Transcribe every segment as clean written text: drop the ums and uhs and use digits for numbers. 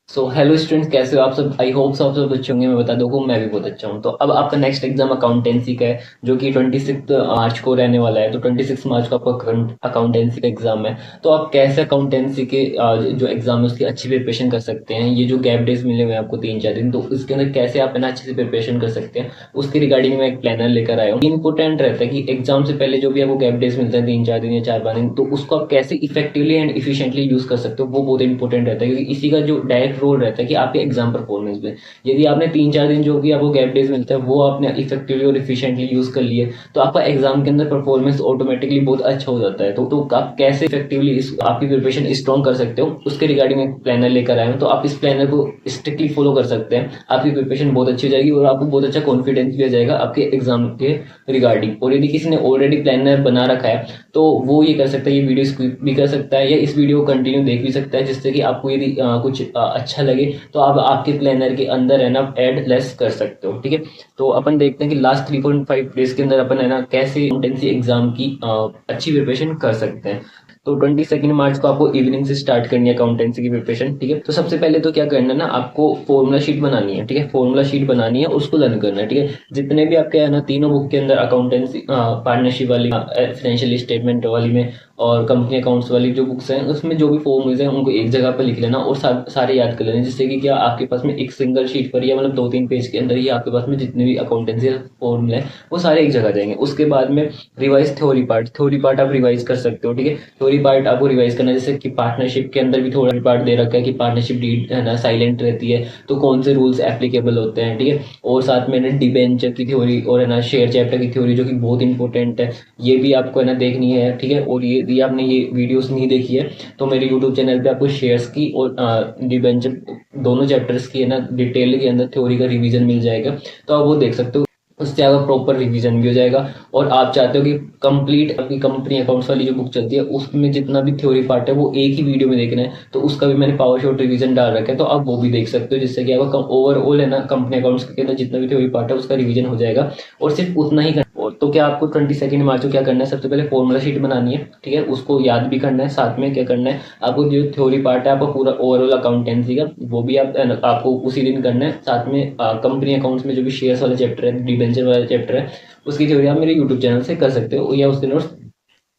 So hello students, कैसे हो आप सब? आई होप सब अच्छे होंगे। मैं बता दूँ मैं भी बहुत अच्छा हूँ। तो अब आपका नेक्स्ट एग्जाम अकाउंटेंसी का है, जो कि 26 मार्च को रहने वाला है। तो 26 मार्च को आपका अकाउंटेंसी का एग्जाम है। तो आप कैसे अकाउंटेंसी के जो एग्जाम है उसकी अच्छी प्रिपरेशन कर सकते हैं। ये जो गैप डेज मिले हुए हैं आपको 3-4 दिन, तो इसके अंदर कैसे आप है ना अच्छे से प्रिपरेशन कर सकते हैं, उसके रिगार्डिंग मैं एक प्लानर लेकर आया हूँ। इंपॉर्टेंट रहता है कि एग्जाम से पहले जो भी आपको गैप डेज मिलते हैं 3-4 दिन या 4-5 दिन, तो उसको आप कैसे इफेक्टिवली एंड इफिशियंटली यूज कर सकते हो, वो बहुत इंपॉर्टेंट रहता है। क्योंकि इसी का जो डायरेक्ट रोल रहता है कि आपके एग्जाम परफॉर्मेंस में, यदि आपने 3-4 दिन जो भी आपको गैप डेज मिलता है वो आपने इफेक्टिवली और इफिशियंटली यूज कर लिए, तो आपका एग्जाम के अंदर परफॉर्मेंस ऑटोमेटिकली बहुत अच्छा हो जाता है। तो आप कैसे इफेक्टिवली आपकी प्रिपरेशन स्ट्रॉन्ग कर सकते हो, उसके रिगार्डिंग एक प्लानर लेकर आए हो। तो आप इस प्लानर को स्ट्रिक्टली फॉलो कर सकते हैं। आपकी प्रिपरेशन बहुत अच्छी हो जाएगी और आपको बहुत अच्छा कॉन्फिडेंस भी आ जाएगा आपके एग्जाम के रिगार्डिंग। और यदि किसी ने ऑलरेडी प्लानर बना रखा है तो वो ये कर सकता है, ये वीडियो स्किप भी कर सकता है या इस वीडियो को कंटिन्यू देख भी सकता है, जिससे कि आपको यदि कुछ अच्छा लगे तो आप आपके प्लानर के अंदर है ना ऐड लेस कर सकते हो। ठीक है, तो अपन देखते हैं कि लास्ट 3.5 डेज के अंदर अपन है ना कैसे अकाउंटेंसी एग्जाम की अच्छी प्रिपरेशन कर सकते हैं। तो 22 मार्च को आपको इवनिंग से स्टार्ट करनी है अकाउंटेंसी की प्रिपरेशन। ठीक है, तो सबसे पहले तो क्या करना है ना, आपको फॉर्मूला शीट बनानी है। ठीक है, फॉर्मूला शीट बनानी है, उसको लर्न करना है। ठीक है, जितने भी आपके है ना तीनों बुक के अंदर अकाउंटेंसी पार्टनरशिप वाली, फाइनेंशियल स्टेटमेंट वाली में और कंपनी अकाउंट्स वाली जो बुक्स हैं, उसमें जो भी फॉर्मूले हैं उनको एक जगह पर लिख लेना और सारे याद कर लेना, जिससे कि क्या आपके पास में एक सिंगल शीट पर या मतलब 2-3 पेज के अंदर ही आपके पास में जितने भी अकाउंटेंसी फॉर्मूले हैं वो सारे एक जगह जाएंगे। उसके बाद में रिवाइज थ्योरी पार्ट आप रिवाइज कर सकते हो। ठीक है, थ्योरी पार्ट आपको रिवाइज करना है, जैसे कि पार्टनरशिप के अंदर भी थोड़ा पार्ट दे रखा है कि पार्टनरशिप डीड है ना साइलेंट रहती है, तो कौन से रूल्स एप्लीकेबल होते हैं। ठीक है, और साथ में डिबेंचर की थ्योरी और है ना शेयर चैप्टर की थ्योरी, जो कि बहुत इंपॉर्टेंट है, ये भी आपको है ना देखनी है। ठीक है, और ये आपने ये वीडियोस नहीं देखी है तो मेरे यूट्यूब चैनल पे आपको शेयर्स की और डिबेंचर दोनों चैप्टर्स की है ना डिटेल के अंदर थ्योरी का रिवीजन मिल जाएगा, तो आप वो देख सकते हो। उससे आपका प्रॉपर रिवीजन भी हो जाएगा। और आप चाहते हो कि कंप्लीट आपकी कंपनी अकाउंट्स वाली जो बुक चलती है उसमें जितना भी थ्योरी पार्ट है वो एक ही वीडियो में देखना है, तो उसका भी मैंने पावर शॉट रिवीजन डाल रखा है, तो आप वो भी देख सकते हो, जिससे कि आपका ओवरऑल है ना कंपनी अकाउंट्स के अंदर जितना भी थ्योरी पार्ट है उसका रिवीजन हो जाएगा। और सिर्फ उतना ही तो क्या आपको 22 मार्च को क्या करना है, सबसे पहले फॉर्मूला शीट बनानी है। ठीक है, उसको याद भी करना है, साथ में क्या करना है, आपको जो थ्योरी पार्ट है आपका पूरा ओवरऑल अकाउंटेंसी का वो भी आपको उसी दिन करना है। साथ में कंपनी अकाउंट्स में जो भी शेयर्स वाला चैप्टर है, डिबेंचर वाला चैप्टर है, उसकी थ्योरी आप मेरे यूट्यूब चैनल से कर सकते हो या उसके नोट्स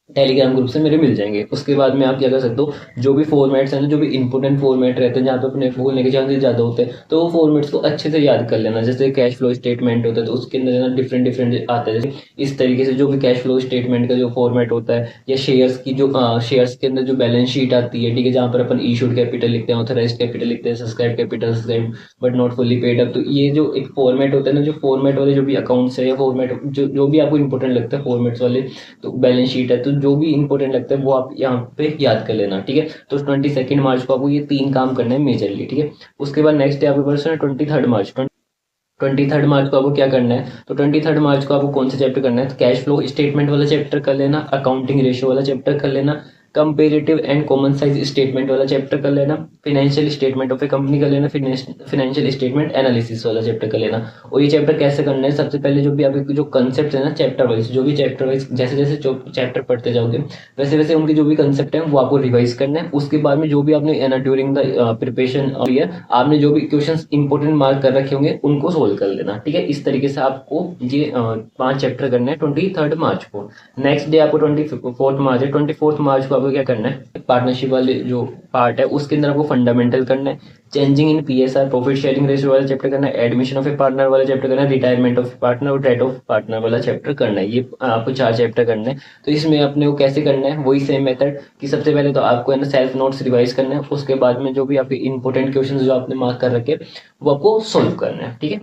टेलीग्राम ग्रुप से मेरे मिल जाएंगे। उसके बाद में आप क्या कर सकते हो, जो भी फॉर्मेट्स हैं ना, जो भी इंपॉर्टेंट फॉर्मेट रहते हैं जहाँ पे अपने भूलने के चांसेस ज़्यादा होते हैं, तो वो फॉर्मेट्स को अच्छे से याद कर लेना। जैसे कैश फ्लो स्टेटमेंट होता है तो उसके अंदर ना डिफरेंट डिफरेंट आता है, जैसे इस तरीके से जो भी कैश फ्लो स्टेटमेंट का जो फॉर्मेट होता है, या शेयर्स की जो शेयर्स के अंदर जो बैलेंस शीट आती है, ठीक है, जहाँ पर अपन इशूड कैपिटल लिखते हैं, ऑथराइज्ड कैपिटल लिखते हैं, subscribe capital, subscribe but not fully paid up, तो ये जो एक फॉर्मेट होता है ना, जो फॉर्मेट वाले जो भी अकाउंट्स है या फॉर्मेट जो भी आपको इंपॉर्टेंट लगता है फॉर्मेट्स वाले, तो बैलेंस शीट है, तो जो भी इंपॉर्टेंट लगता है वो आप यहाँ पे याद कर लेना। ठीक है, तो 22 मार्च को आपको ये 3 काम करने हैं मेजरली। ठीक है, उसके बाद नेक्स्ट डे आपके पास है 23 मार्च। 23 मार्च को आपको क्या करना है, तो 23 मार्च को आपको कौन सा चैप्टर करना है, तो कैश फ्लो स्टेटमेंट वाला चैप्टर कर लेना, अकाउंटिंग रेशियो वाला चैप्टर कर लेना, comparative and common size statement वाला चैप्टर कर लेना, financial statement of A company कर लेना, फाइनेंशियल स्टेटमेंट एनालिसिस वाला चैप्टर कर लेना। और ये चैप्टर कैसे करना है, सबसे पहले जो भी आपके जो कंसेप्ट है ना चैप्टर वाइज, जो भी चैप्टर वाइज जैसे जैसे चैप्टर पढ़ते जाओगे वैसे वैसे उनके जो भी कंसेप्ट है वो आपको रिवाइज करना है। उसके बाद में जो भी आपने ड्यूरिंग द प्रिपरेशन आपने जो भी क्वेश्चंस इंपॉर्टेंट मार्क कर रखे होंगे उनको सोल्व कर लेना। ठीक है, इस तरीके से आपको ये 5 चैप्टर करने हैं 23 मार्च को। नेक्स्ट डे आपको 24 मार्च है, 24 मार्च को आपको क्या करना है, पार्टनरशिप वाले जो पार्ट है उसके अंदर आपको फंडामेंटल करना है, changing in PSR profit sharing ratio वाला चैप्टर करना है, एडमिशन ऑफ ए पार्टनर वाला चैप्टर करना है, रिटायरमेंट ऑफ पार्टनर और डेट ऑफ पार्टनर वाला चैप्टर करना है। ये आपको 4 चैप्टर करना है। तो इसमें अपने को कैसे करना है, वही सेम मेथड कि सबसे पहले तो आपको है ना सेल्फ नोट्स रिवाइज करना है, उसके बाद में जो भी आपके इंपॉर्टेंट क्वेश्चन जो आपने मार्क कर रखे वो आपको सोल्व करना है। ठीक है,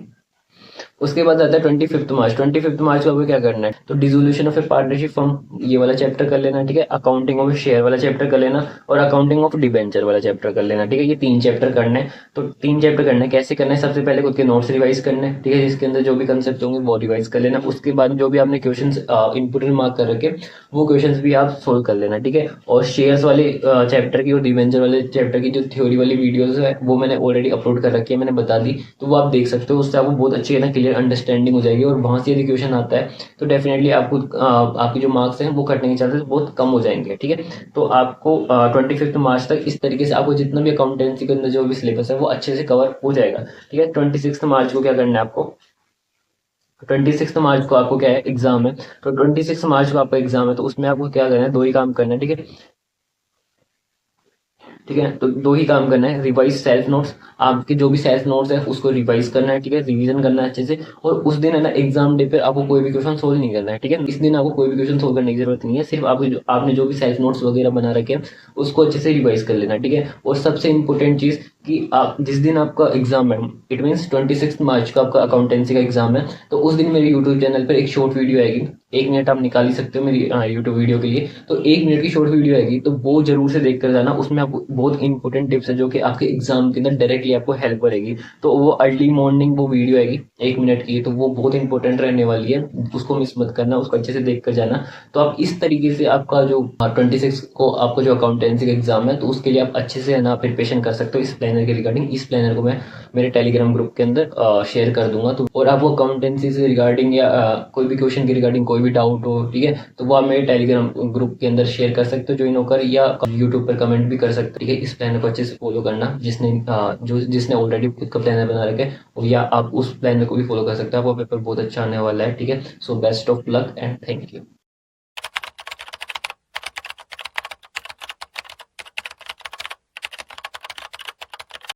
उसके बाद आता है 25 मार्च। 25 मार्च को आपको क्या करना है, तो dissolution of A partnership firm ये वाला चैप्टर कर लेना। ठीक है, अकाउंटिंग ऑफ शेयर वाला चैप्टर कर लेना और अकाउंटिंग ऑफ डिबेंचर वाला चैप्टर कर लेना। ठीक है, ये 3 चैप्टर करने हैं। तो 3 चैप्टर करने हैं, कैसे करना है, सबसे पहले खुद के नोट्स रिवाइज करने हैं। ठीक है, जिसके अंदर जो भी कंसेप्ट होंगे वो रिवाइज कर लेना। उसके बाद जो भी आपने क्वेश्चन इंपोर्टेंट मार्क कर रखे वो क्वेश्चन भी आप सोल्व कर लेना। ठीक है, और शेयर्स वाले चैप्टर की और डिबेंचर वाले चैप्टर की जो थ्योरी वाली वीडियोज है वो मैंने ऑलरेडी अपलोड कर रखी है, मैंने बता दी, तो वो आप देख सकते हो, उससे आपको बहुत अच्छी है ना क्लियर क्लियर अंडरस्टैंडिंग हो जाएगी और वहाँ से यदि क्वेश्चन आता है तो डेफिनेटली आपको आपके जो मार्क्स हैं वो कटने के चांसेस बहुत कम हो जाएंगे। ठीक है, तो आपको 25 मार्च तक इस तरीके से आपको जितना भी अकाउंटेंसी के अंदर जो भी सिलेबस है वो अच्छे से कवर हो जाएगा। ठीक है, 26 मार्च को क्या करना है आपको, 26 मार्च को आपको क्या है एग्जाम है, तो 26 मार्च को आपका एग्जाम है, तो उसमें आपको क्या करना है, दो ही काम करना है। ठीक है, ठीक है, तो दो ही काम करना है, रिवाइज सेल्फ नोट्स, आपके जो भी सेल्फ नोट्स है उसको रिवाइज करना है। ठीक है, रिवीजन करना है अच्छे से, और उस दिन है ना एग्जाम डे पे आपको कोई भी क्वेश्चन सोल्व नहीं करना है। ठीक है, इस दिन आपको कोई भी क्वेश्चन सोल्व करने की जरूरत नहीं है, सिर्फ आपने जो भी सेल्फ नोट्स वगैरह बना रखे हैं उसको अच्छे से रिवाइज कर लेना है। ठीक है, और सबसे इंपॉर्टेंट चीज कि आप जिस दिन आपका एग्जाम है, इट मीन्स 26 मार्च का आपका अकाउंटेंसी का एग्जाम है, तो उस दिन मेरे यूट्यूब चैनल पर एक शॉर्ट वीडियो आएगी, 1 मिनट आप निकाल ही सकते हो मेरी यूट्यूब वीडियो के लिए, तो 1 मिनट की शॉर्ट वीडियो आएगी, तो वो जरूर से देख कर जाना, उसमें आपको बहुत इंपॉर्टेंट टिप्स है जो कि आपके एग्जाम के अंदर डायरेक्टली आपको हेल्प करेगी। तो वो अर्ली मॉर्निंग वो वीडियो आएगी 1 मिनट की, तो वो बहुत इंपॉर्टेंट रहने वाली है, उसको मिस मत करना, उसको अच्छे से देख कर जाना। तो आप इस तरीके से आपका जो 26 को आपको जो अकाउंटेंसी का एग्जाम है, तो उसके लिए आप अच्छे से है ना प्रिपरेशन कर सकते हो इस प्लानर के रिगार्डिंग। इस प्लानर को मैं मेरे टेलीग्राम ग्रुप के अंदर शेयर कर दूंगा, तो और आपको अकाउंटेंसी से रिगार्डिंग या कोई भी क्वेश्चन के रिगार्डिंग कोई भी डाउट हो, ठीक है, तो वो आप मेरे टेलीग्राम ग्रुप के अंदर शेयर कर सकते हो ज्वाइन होकर, या यूट्यूब पर कमेंट भी कर सकते हो। ठीक है, इस प्लानर को अच्छे से फॉलो करना, जिसने ऑलरेडी खुद का प्लानर बना रखा है, और या आप उस प्लानर को भी फॉलो कर सकते हो, आपका पेपर बहुत अच्छा आने वाला है। ठीक है, so best of luck and thank you.